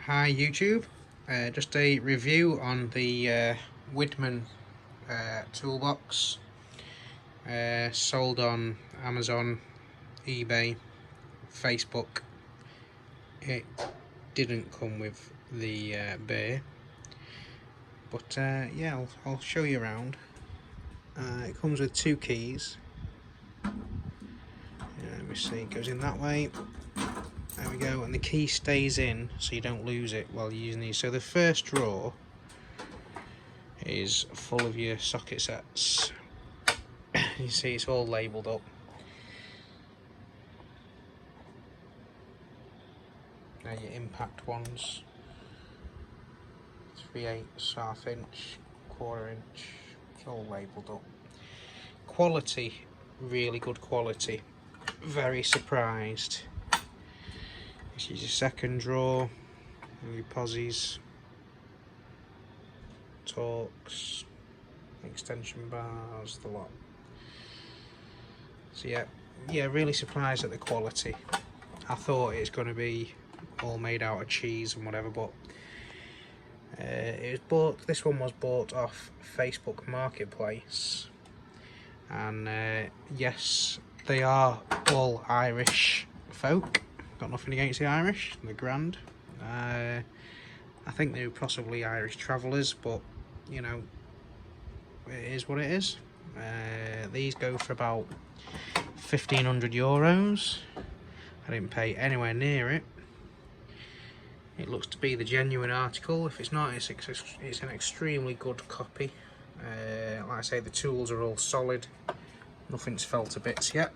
Hi YouTube, just a review on the Widmann toolbox, sold on Amazon, eBay, Facebook. It didn't come with the bay, but yeah, I'll show you around. It comes with two keys. Let me see, it goes in that way. There we go, and the key stays in so you don't lose it while you're using these. So the first drawer is full of your socket sets. You see it's all labelled up. Now your impact ones, 3/8, ½ inch, 1/4 inch, it's all labelled up. Quality, really good quality. Very surprised. This is your second drawer, your posies, torques, extension bars, the lot. So yeah, really surprised at the quality. I thought it's going to be all made out of cheese and whatever, but this one was bought off Facebook Marketplace, and yes, they are all Irish folk. Got nothing against the Irish, they're grand. I think they were possibly Irish travellers, but you know, it is what it is. These go for about €1,500. I didn't pay anywhere near it. It looks to be the genuine article. If it's not, it's an extremely good copy. Like I say, the tools are all solid. Nothing's fell to bits yet.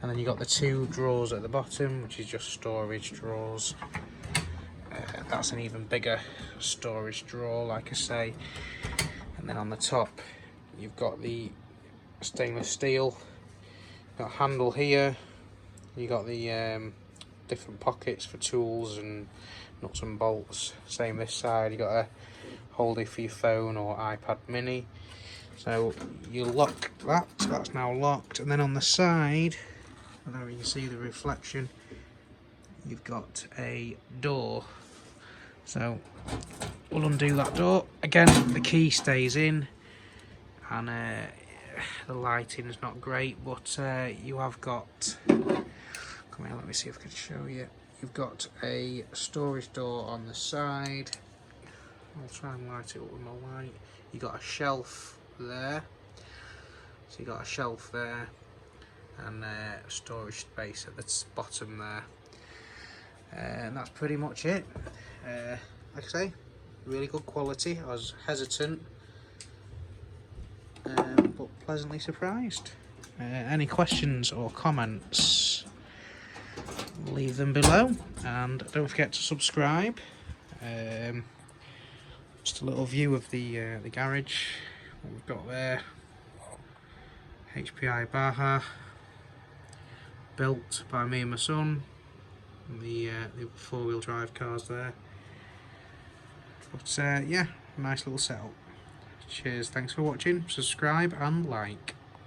And then you got the two drawers at the bottom, which is just storage drawers. That's an even bigger storage drawer, like I say. And then on the top, you've got the stainless steel. Got a handle here. You got the different pockets for tools and nuts and bolts. Same this side. You got a holder for your phone or iPad mini. So you lock that. That's now locked. And then on the side, I don't know if you can see the reflection. You've got a door. So we'll undo that door. Again, the key stays in, and the lighting is not great, but you have got. Come here, let me see if I can show you. You've got a storage door on the side. I'll try and light it up with my light. You've got a shelf there. So you've got a shelf there, and storage space at the bottom there. And that's pretty much it. Like I say, really good quality. I was hesitant, but pleasantly surprised. Any questions or comments, leave them below, and don't forget to subscribe. Just a little view of the garage, what we've got there. HPI Baja, built by me and my son. The four-wheel drive cars there. But yeah, nice little setup. Cheers, thanks for watching, subscribe and like.